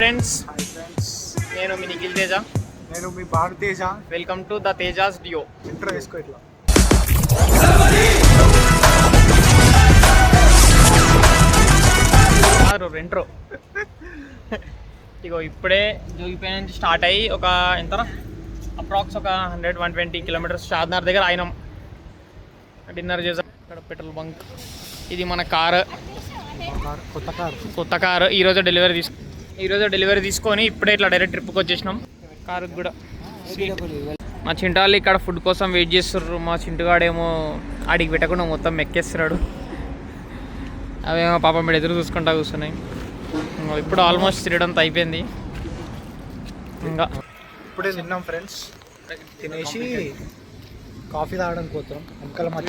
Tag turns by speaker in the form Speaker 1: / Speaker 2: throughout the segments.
Speaker 1: Friends, నేను మీ నిఖిల్ తేజ.
Speaker 2: నేను మీ Bharath Teja.
Speaker 1: Welcome to the Teja's duo.
Speaker 2: Intro వేసుకో ఇట్లా.
Speaker 1: ఇంట్రో ఇగో ఇప్పుడే జోగిపేట నుంచి స్టార్ట్ అయ్యి ఒక ఎంత అప్రాక్స్ ఒక 100-120 కిలోమీటర్స్ షాద్నగర్ దగ్గర అయినాం. డిన్నర్ చేసాం. ఇక్కడ పెట్రోల్ బంక్. ఇది మన కారు, కొత్త కారు. ఈరోజు డెలివరీ తీసుకొని ఇప్పుడే ఇట్లా డైరెక్ట్ ట్రిప్కి వచ్చేసినాం. కారుకి కూడా మా చింటాలు ఇక్కడ ఫుడ్ కోసం వెయిట్ చేస్తుర్రు. మా చింటుగాడేమో ఆడికి పెట్టకుండా మొత్తం మెక్కేస్తున్నాడు. అవేమో పాపం మీద ఎదురు చూసుకుంటా కూర్చున్నాయి. ఇప్పుడు ఆల్మోస్ట్ తినడంతో అయిపోయింది. ఇంకా
Speaker 2: ఇప్పుడే తిన్నాం ఫ్రెండ్స్. తినేసి కాఫీ తాగడానికి పోతాం. వెనకాల మా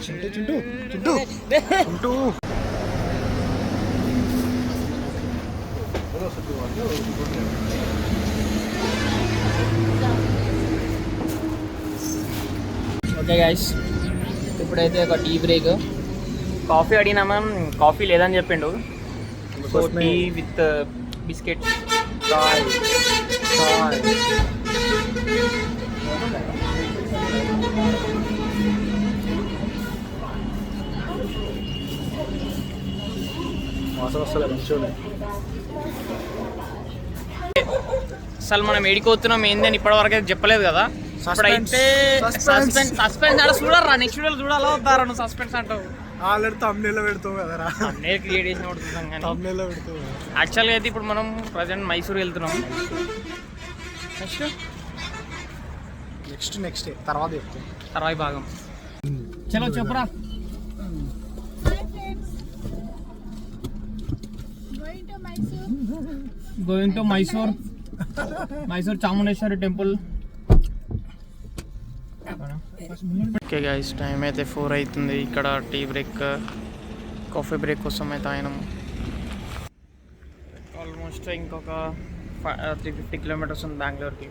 Speaker 2: చింటూ
Speaker 1: ఓకే గైస్, ఇప్పుడైతే ఒక టీ బ్రేక్. కాఫీ అడిగినా మ్యామ్, కాఫీ లేదని చెప్పిండు. So tea with biscuit. అసలు మనం ఏడిపోతున్నాం ఏంది అని ఇప్పటివరకు అయితే చెప్పలేదు కదా. ఇప్పుడైతే సస్పెన్స్ అలా చూడరా. నెక్స్ట్ వీడియోలో చూడాలా వద్దారా? నువ్వు సస్పెన్స్ అంటావు.
Speaker 2: ఆల్రెడీ తమ్నేల్లో పెడతావు కదరా.
Speaker 1: తమ్నేల్ క్రియేట్ చేసినప్పుడు చూద్దాం. కానీ యాక్చువల్గా అయితే ఇప్పుడు మనం ప్రజెంట్ మైసూర్ వెళ్తున్నాం.
Speaker 2: నెక్స్ట్ తర్వాత చెప్తాం.
Speaker 1: తర్వాత భాగం. చలో చెప్పురా. Going to Mysore Chamundeshwari temple. Okay guys, time అయితే 4 అవుతుంది. ఇక్కడ టీ బ్రేక్, కాఫీ బ్రేక్ కోసం అయితే ఆయనము. ఆల్మోస్ట్ ఇంకొక 350 కిలోమీటర్స్ ఉంది బెంగళూరుకి.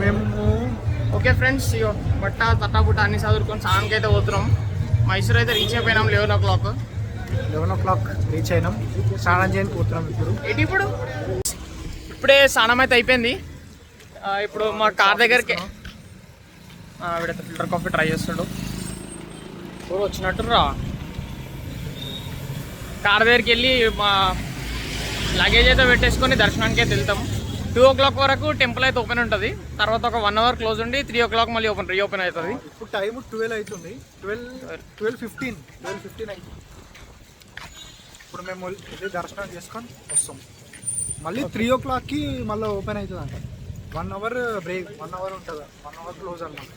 Speaker 2: మేము
Speaker 1: ఓకే ఫ్రెండ్స్, ఇగో బట్ట తట్టాబుట్ట అన్ని చదువుకొని సాయంకి అయితే పోతున్నాం. మైసూర్ అయితే రీచ్ అయిపోయినాం 11 o'clock
Speaker 2: రీచ్ అయినాం. స్నానం చేయడానికి పోతున్నాం.
Speaker 1: ఇప్పుడు ఇప్పుడే స్నానం అయితే అయిపోయింది. ఇప్పుడు మా కార్ దగ్గరికి వీడైతే ఫిల్టర్ కాఫీ ట్రై చేస్తాడు. వచ్చినట్టు రా. కార్ దగ్గరికి వెళ్ళి మా లగేజ్ అయితే పెట్టేసుకొని దర్శనానికి అయితే వెళ్తాం. 2 o'clock వరకు టెంపుల్ అయితే ఓపెన్ ఉంటుంది. తర్వాత ఒక 1 hour క్లోజ్ ఉండి 3 o'clock మళ్ళీ రీఓపెన్ అవుతుంది.
Speaker 2: ఇప్పుడు టైం 12 అవుతుంది. 12:15 అవుతుంది. ఇప్పుడు మేము దర్శనం చేసుకొని వస్తాం. మళ్ళీ 3 o'clockకి మళ్ళీ ఓపెన్ అవుతుంది అంట. 1 hour బ్రేక్, 1 hour ఉంటుంది. 1 hour క్లోజ్ అన్నమాట.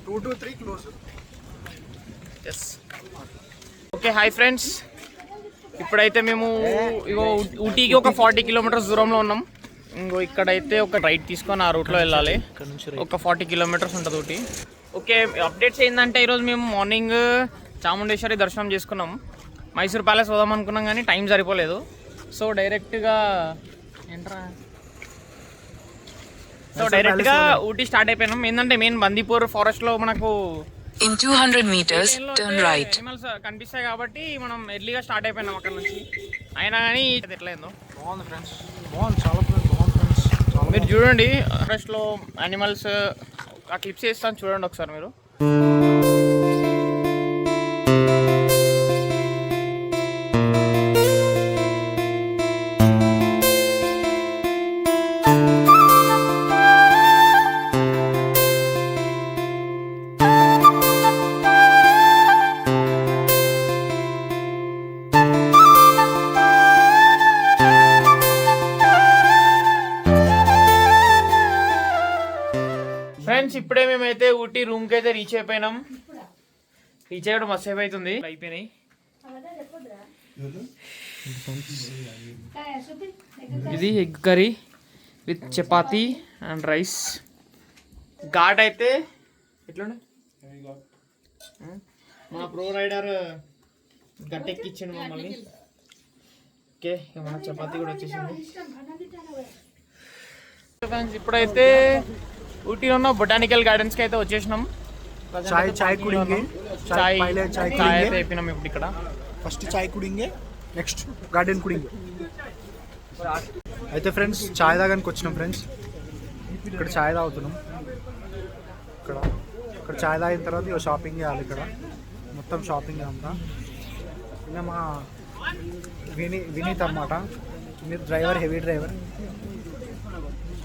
Speaker 2: 2 to 3 close.
Speaker 1: Yes. Okay hi friends, ఇప్పుడైతే మేము ఇగో ఊటీకి ఒక 40 kilometers దూరంలో ఉన్నాం. ఇంకో ఇక్కడైతే ఒక రైట్ తీసుకొని ఆ రూట్లో వెళ్ళాలి. ఒక 40 kilometers ఉంటుంది ఊటీ. ఓకే, అప్డేట్స్ ఏంటంటే ఈరోజు మేము మార్నింగ్ చాముండేశ్వరి దర్శనం చేసుకున్నాం. మైసూర్ ప్యాలెస్ పోదాం అనుకున్నాం కానీ టైం సరిపోలేదు. సో డైరెక్ట్గా ఊటీ స్టార్ట్ అయిపోయినాం. ఏంటంటే మెయిన్ బందీపూర్ ఫారెస్ట్లో మనకు
Speaker 3: In 200 meters, turn right.
Speaker 1: Animals కనిపిస్తాయి కాబట్టి మనం ఎర్లీగా స్టార్ట్ అయిపోయినాం అక్కడ నుంచి. అయినా కానీ ఎట్లయిందో
Speaker 2: బాగుంది ఫ్రెండ్స్. చాలా బాగుంది ఫ్రెండ్స్.
Speaker 1: మీరు చూడండి, ఫారెస్ట్లో యానిమల్స్ ఆ క్లిప్స్ చేస్తాను చూడండి ఒకసారి మీరు. ఫ్రెండ్స్, ఇప్పుడే మేమైతే ఊటీ రూమ్కి అయితే రీచ్ అయిపోయినాం. రీచ్ అయ్యడం మస్తు సేపు అవుతుంది. అయిపోయినాయి. ఇది egg curry with chapati and rice. Ghat అయితే ఎట్లుండే మా ప్రో రైడర్ గట్టెక్కిచ్చిండు మమ్మల్ని. ఓకే, మన చపాతీ కూడా వచ్చేసింది. ఇప్పుడైతే ఊటీలో ఉన్న బొటానికల్ గార్డెన్స్కి అయితే వచ్చేసినాం.
Speaker 2: చాయ్ కుడింగే
Speaker 1: చాయ్
Speaker 2: పైలే చాయ్
Speaker 1: చాయ్ అయితే
Speaker 2: కుడింగే
Speaker 1: అయిపోయినాం ఇప్పుడు ఇక్కడ.
Speaker 2: ఫస్ట్ చాయ్ కుడింగే నెక్స్ట్ గార్డెన్ కుడింగే. అయితే ఫ్రెండ్స్ చాయ్ తాగానికి వచ్చినాం ఫ్రెండ్స్. ఇక్కడ చాయ్ తాగుతున్నాం. ఇక్కడ చాయ్ తాగిన తర్వాత ఇక షాపింగ్ చేయాలి. ఇక్కడ మొత్తం షాపింగ్ అంతా. ఇంకా మా వినీత్ అన్నమాట, మీరు డ్రైవర్, హెవీ డ్రైవర్.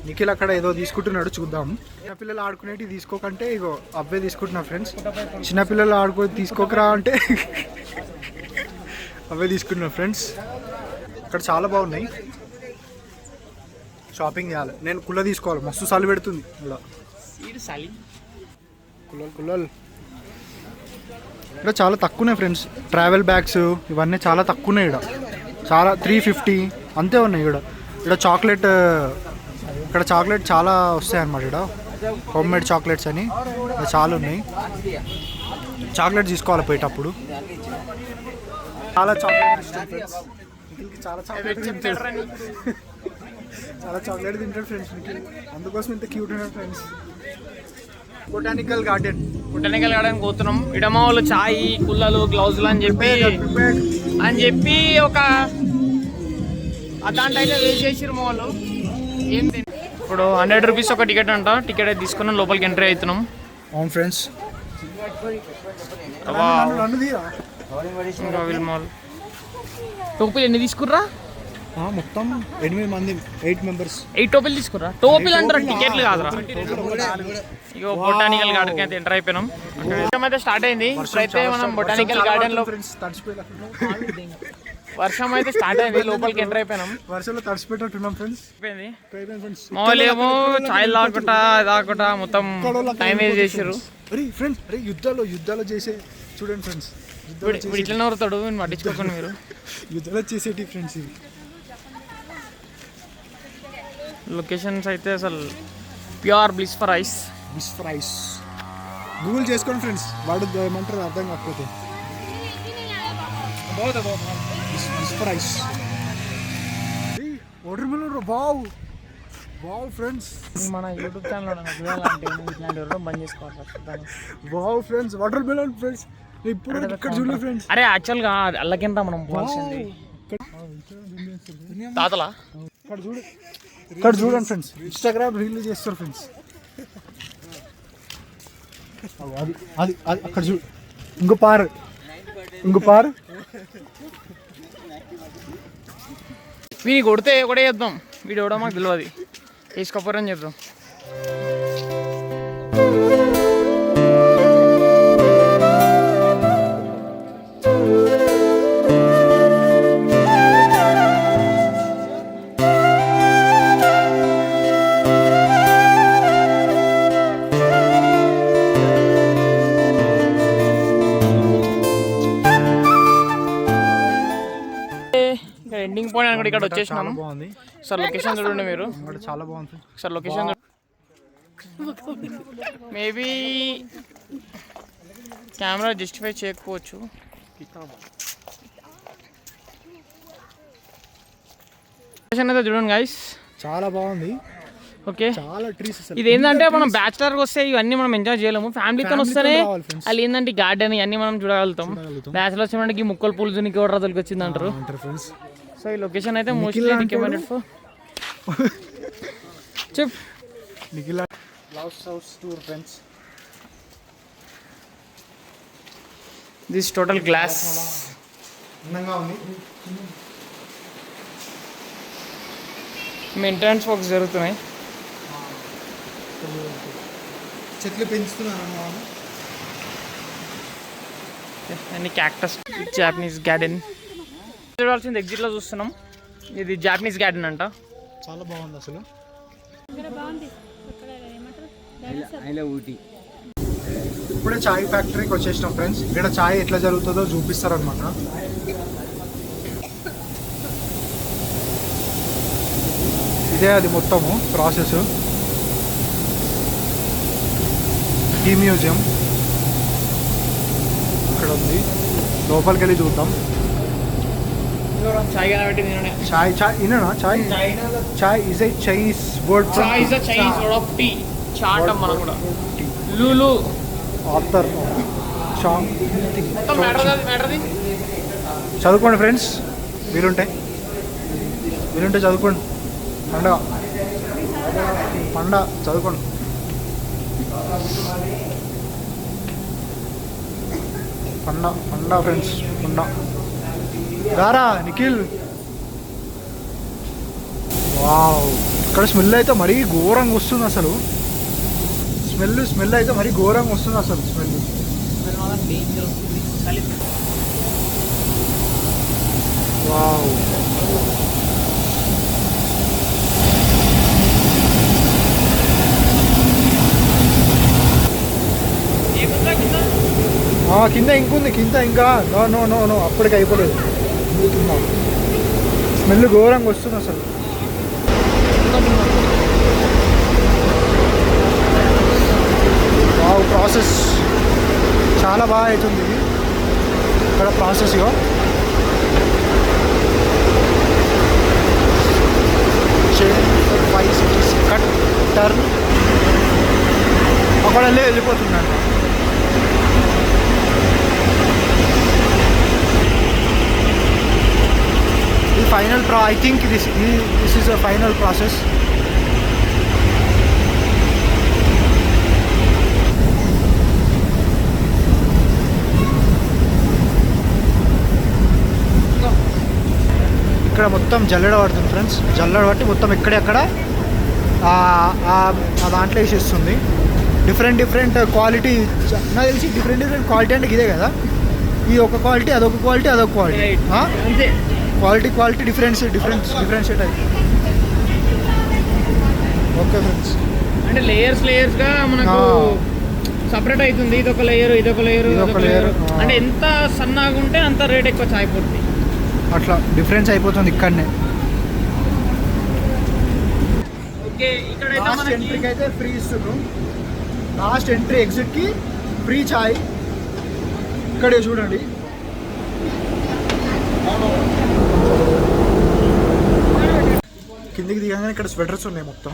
Speaker 2: నిఖిల్ అక్కడ ఏదో తీసుకుంటున్నాడు, చూద్దాం. చిన్నపిల్లలు ఆడుకునేవి తీసుకోకంటే ఇగో అవే తీసుకుంటున్నా ఫ్రెండ్స్. చిన్నపిల్లలు ఆడుకో తీసుకోకరా అంటే అవే తీసుకుంటున్నా ఫ్రెండ్స్. ఇక్కడ చాలా బాగున్నాయి. షాపింగ్ చేయాలి. నేను కుల్ల తీసుకోవాలి, మస్తు చలి పెడుతుంది ఇలా. కుల్లలు ఇక్కడ చాలా తక్కువనే ఫ్రెండ్స్. ట్రావెల్ బ్యాగ్స్ ఇవన్నీ చాలా తక్కువనే. ఇక్కడ చాలా 350 అంతే ఉన్నాయి. ఇక్కడ చాక్లెట్, ఇక్కడ చాక్లెట్ చాలా వస్తాయి అన్నమాట. ఇక్కడ హోమ్ మేడ్ చాక్లెట్స్ అని చాలా ఉన్నాయి. చాక్లెట్ తీసుకోవాలి పోయేటప్పుడు. చాలా చాక్లెట్ ఇష్టం ఫ్రెండ్స్. చాలా చాక్లెట్ తింటాడు, చాలా చాక్లెట్ తింటాడు ఫ్రెండ్స్. అందుకోసం ఇంత క్యూట్ ఉన్నాడు ఫ్రెండ్స్. బొటానికల్ గార్డెన్
Speaker 1: పోతున్నాం. ఇడమా వాళ్ళు చాయ్, కుల్లలు, గ్లౌజులు అని చెప్పి ఒక దాంట్లో అయితే వేస్ట్ చేసిరు మా వాళ్ళు. ఏంటి ఇప్పుడు 100 రూపీస్ ఒక టికెట్ అంట. టికెట్ అయితే తీసుకున్నాం, లోపలికి ఎంట్రీ అవుతున్నాం.
Speaker 2: అవును ఫ్రెండ్స్.
Speaker 1: టోపీలు ఎన్ని తీసుకుర్రా?
Speaker 2: మొత్తం 8 మంది, 8 మెంబర్స్.
Speaker 1: 8 టోపీలు తీసుకుర్రా? టోపీలు అంటారా, టికెట్లు కాదురా. ఇక బొటానికల్ గార్డెన్ అయితే ఎంటర్ అయిపోయినాం. అయితే స్టార్ట్ అయింది. ఇప్పుడైతే మనం బొటానికల్ గార్డెన్ లో వర్షం అయితే స్టార్ట్ అయింది. లోపలికి ఎంటర్ అయిపోయినాం.
Speaker 2: వర్షంలో తడిసిపెట్టున్నాం ఫ్రెండ్స్.
Speaker 1: మామూలు ఏమో చాయ్ తాగుకుంటా మొత్తం టైం వేస్ట్ చేసారు.
Speaker 2: ఫ్రెండ్స్ యుద్ధాలు చేసే చూడండి ఫ్రెండ్స్.
Speaker 1: ఇప్పుడు ఇట్లనే వరుతాడు, పట్టించుకోకండి మీరు.
Speaker 2: యుద్ధాలు చేసేటి ఫ్రెండ్స్ ఇవి.
Speaker 1: లొకేషన్స్ అయితే అసలు pure bliss for ice.
Speaker 2: Google చేసుకోండి ఫ్రెండ్స్, వాడు ఏమంటారు అర్థం కాకపోతే. Water melon wow friends.
Speaker 1: మన యూట్యూబ్ ఛానల్ ఇట్లాంటి బంద్ చేసుకోవాలి.
Speaker 2: Wow friends, water melon friends. ఇప్పుడు ఇక్కడ చూడలేదు ఫ్రెండ్స్.
Speaker 1: అరే యాక్చువల్గా అల్లకింత మనం పోవాల్సింది తాతలా.
Speaker 2: ఇక్కడ చూడండి ఫ్రెండ్స్, ఇన్స్టాగ్రామ్ రీల్ చేస్తారు ఫ్రెండ్స్. అది అక్కడ చూడు, ఇంకో పారు
Speaker 1: వీని కొడితే ఒకటే చేద్దాం. వీడు ఎవడో మాకు తెలియదు, వేసుకోపోరని చెప్దాం. ఎండింగ్ పాయింట్ అనుకుంటే ఇక్కడ వచ్చేసినాము. సార్ లొకేషన్ చూడండి మీరు.
Speaker 2: చాలా బాగుంది
Speaker 1: sir location maybe camera justify చేయకపోవచ్చు. లొకేషన్ అయితే చూడండి గైస్,
Speaker 2: చాలా బాగుంది.
Speaker 1: ఓకే,
Speaker 2: చాలా ట్రీస్.
Speaker 1: ఇది ఏంటంటే మనం బ్యాచులర్కి వస్తే ఇవన్నీ మనం ఎంజాయ్ చేయలేము. ఫ్యామిలీతో వస్తేనే వాళ్ళు ఏంటంటే గార్డెన్ ఇవన్నీ మనం చూడగలుగుతాం. బ్యాచులర్స్ ఏమంటే ముక్కలు పూలు దునికి ఎవరు రదులకి వచ్చింది అంటారు. సో ఈ లొకేషన్ అయితే మోస్ట్లీ రికమెండెడ్ ఫర్ చెప్
Speaker 2: Nikhil house tour friends.
Speaker 1: This total glass
Speaker 2: అందంగా ఉంది.
Speaker 1: మెయింటెనెన్స్ వర్క్స్ జరుగుతున్నాయి.
Speaker 2: చెట్లు పెంచుతున్నాను.
Speaker 1: అన్ని క్యాక్టస్. జాపనీస్ గార్డెన్ చూడాల్సింది ఎగ్జిట్ లో చూస్తున్నాం. ఇది జాపనీస్ గార్డెన్ అంట.
Speaker 2: చాలా బాగుంది అసలు. ఇప్పుడే చాయ్ ఫ్యాక్టరీకి వచ్చేసినాం ఫ్రెండ్స్. ఇక్కడ చాయ్ ఎట్లా జరుగుతుందో చూపిస్తారనమాట. ఇదే అది మొత్తము ప్రాసెస్. టీ మ్యూజియం ఇక్కడ ఉంది, లోపలికి వెళ్ళి చూద్దాం.
Speaker 1: Chai
Speaker 2: chai is a Chinese word.
Speaker 1: Chai is a Chinese word of tea. చాట్ మనం కూడా లూలు
Speaker 2: ఆథర్ షాంగ్
Speaker 1: మొత్తం మ్యాటర్ది
Speaker 2: చదువుకోండి ఫ్రెండ్స్, వీలుంటే చదువుకోండి. పండగ చదువుకోండి. పండ ఫ్రెండ్స్, రారా నిఖిల్. వావ్, ఇక్కడ స్మెల్ అయితే మరీ ఘోరంగా వస్తుంది అసలు. స్మెల్ అయితే మరీ ఘోరంగా వస్తుంది అసలు. వావ్, కింద ఇంకుంది, ఇంకా నో అప్పటికి అయిపోలేదు. కింద స్మెల్ ఘోరంగా వస్తుంది అసలు. వావ్, ప్రాసెస్ చాలా బాగా అవుతుంది ఇక్కడ ప్రాసెస్. ఇగో కట్ టర్న్ అక్కడ వెళ్ళిపోతుందంట. ఈ final I think this is a final process. ఇక్కడ మొత్తం జల్లెడ పడుతుంది ఫ్రెండ్స్. జల్లెడ పట్టి మొత్తం ఎక్కడెక్కడ దాంట్లో వేసేస్తుంది. డిఫరెంట్ క్వాలిటీ, నాకు తెలిసి డిఫరెంట్ క్వాలిటీ అంటే ఇదే కదా. ఇది ఒక క్వాలిటీ, అదొక క్వాలిటీ, అదొక క్వాలిటీ. క్వాలిటీ డిఫరెన్షియేట్ అయితే. ఓకే ఫ్రెండ్స్,
Speaker 1: అంటే లేయర్స్గా మనకు సపరేట్ అవుతుంది. ఇదొక లేయర్. అంటే ఎంత సన్నగా ఉంటే అంత రేట్ ఎక్కువ అయిపోతుంది.
Speaker 2: అట్లా డిఫరెన్స్ అయిపోతుంది ఇక్కడనే. లాస్ట్ ఎంట్రీకి అయితే ఫ్రీ ఇస్తున్నాం. లాస్ట్ ఎంట్రీ ఎగ్జిట్కి ఫ్రీ చాయ్. ఇక్కడే చూడండి. కిందికి దిగగానే ఇక్కడ స్వెటర్స్ ఉన్నాయి మొత్తం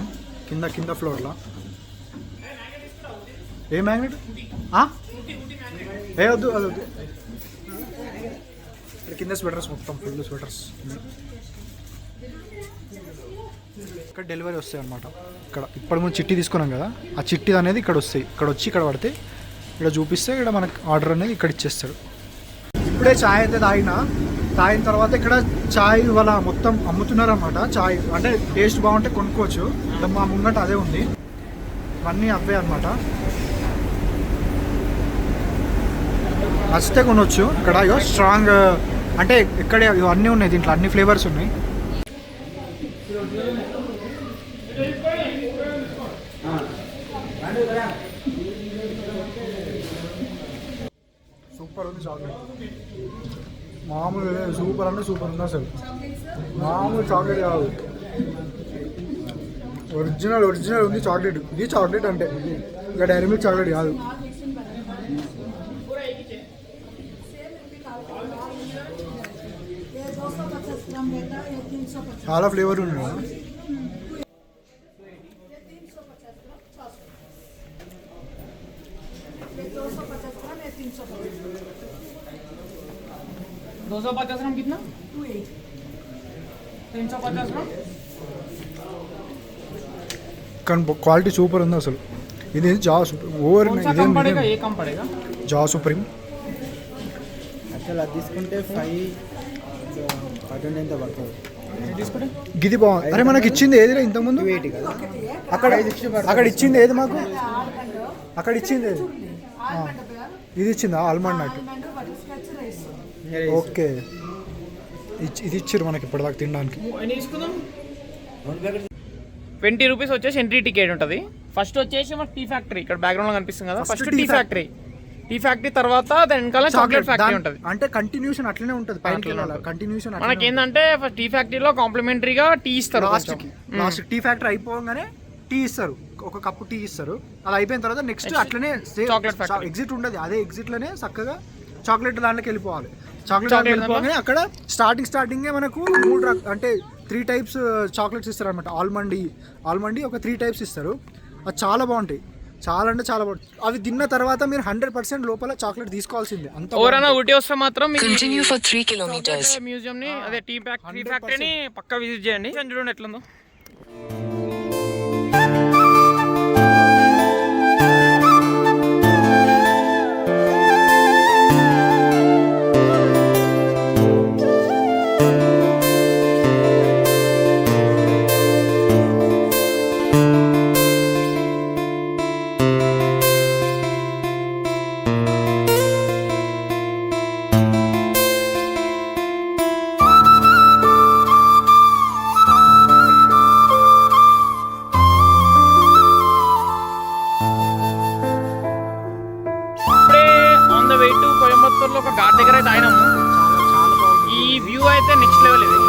Speaker 2: కింద ఫ్లోర్లో. ఏ మ్యాగ్నెట్ వద్దు, అది వద్దు. ఇక్కడ కింద స్వెటర్స్ మొత్తం ఫుల్ స్వెటర్స్. ఇక్కడ డెలివరీ వస్తాయి అన్నమాట. ఇక్కడ ఇప్పుడు మనం చిట్టి తీసుకున్నాం కదా, ఆ చిట్టి అనేది ఇక్కడ వస్తాయి. ఇక్కడ పడితే ఇక్కడ చూపిస్తే ఇక్కడ మనకు ఆర్డర్ అనేది ఇక్కడ ఇచ్చేస్తాడు. ఇప్పుడే ఛాయ్ అయితే తాగిన తర్వాత ఇక్కడ ఛాయ్ వాళ్ళ మొత్తం అమ్ముతున్నారన్నమాట. ఛాయ్ అంటే టేస్ట్ బాగుంటే కొనుక్కోవచ్చు. మా ముంగట అదే ఉంది, అన్నీ అవే అన్నమాట. నచ్చితే కొనవచ్చు. ఇక్కడ స్ట్రాంగ్ అంటే ఇక్కడ ఇవన్నీ ఉన్నాయి, దీంట్లో అన్ని ఫ్లేవర్స్ ఉన్నాయి. సూపర్ ఉంది చాక్లెట్. మామూలు సూపర్ అంటే సూపర్ ఉంది అసలు. మామూలు చాక్లెట్ కాదు, ఒరిజినల్ ఉంది చాక్లెట్. ఇది చాక్లెట్ అంటే ఇక డైరీ మిల్క్ చాక్లెట్ కాదు. చాలా ఫ్లేవర్ ఉన్నాయి.
Speaker 1: कितना 350 ग्राम.
Speaker 2: కానీ క్వాలిటీ సూపర్ ఉంది అసలు. ఇది Java super over. Java supreme
Speaker 4: అసలు అది తీసుకుంటే 5 ఎంత పడుతుంది.
Speaker 2: గిది బాగుంది. అరే మనకి ఇచ్చింది ఏది ఇంతకుముందు అక్కడ ఇచ్చింది ఏది మాకు? అక్కడ ఇచ్చింది ఏది? ఇది ఇచ్చిందా ఆల్మండ్ నట్? ఓకే, ఇది ఇచ్చారు మనకి ఇప్పటిదాకా తినడానికి.
Speaker 1: 20 రూపీస్ వచ్చేసి ఎంట్రీ టికెట్ ఉంటుంది. ఫస్ట్ వచ్చేసి మనకి టీ ఫ్యాక్టరీ ఇక్కడ బ్యాక్గ్రౌండ్ లో కనిపిస్తుంది కదా. ఫస్ట్ టీ ఫ్యాక్టరీ తర్వాత దాని వెనకాల చాక్లెట్ ఫ్యాక్టరీ ఉంటుంది.
Speaker 2: అంటే కంటిన్యూషన్ అట్లనే ఉంటుంది. కంటిన్యూషన్
Speaker 1: మనకి ఏంటంటే ఫస్ట్ టీ ఫ్యాక్టరీలో కాంప్లిమెంటరీగా టీ ఇస్తారు.
Speaker 2: లాస్ట్ టీ ఫ్యాక్టరీ అయిపోగానే టీ ఇస్తారు, ఒక కప్పు టీ ఇస్తారు. అది అయిపోయిన తర్వాత నెక్స్ట్ అట్లనే చాక్లెట్ ఫ్యాక్టరీ ఎగ్జిట్ ఉండదు. అదే ఎగ్జిట్ లోనే చక్కగా చాక్లెట్ దాంట్లోకి వెళ్ళిపోవాలి. చాక్లెట్ వెళ్ళిపోగానే అక్కడ స్టార్టింగే మనకు 3 టైప్స్ చాక్లెట్స్ ఇస్తారు అనమాట. ఆల్మండ్ ఒక 3 టైప్స్ ఇస్తారు. అది చాలా బాగుంటాయి. చాలా అంటే చాలా బాగుంటుంది. అవి తిన్న తర్వాత మీరు 100% లోపల చాక్లెట్ తీసుకోవాల్సిందే. అంత
Speaker 1: ఎవరైనా ఊటీ వస్తే మాత్రం
Speaker 3: Continue for 3 kilometers.
Speaker 1: మ్యూజియం ని అదే టీ ఫ్యాక్టరీని పక్కా విజిట్ చేయండి. చూడండి ఎట్లుందో. కోయంబత్తూర్లో ఒక ఘాట్ దగ్గర అయితే ఆయనము.
Speaker 2: చాలా బాగుంది.
Speaker 1: ఈ వ్యూ అయితే నెక్స్ట్ లెవెల్ ఇది.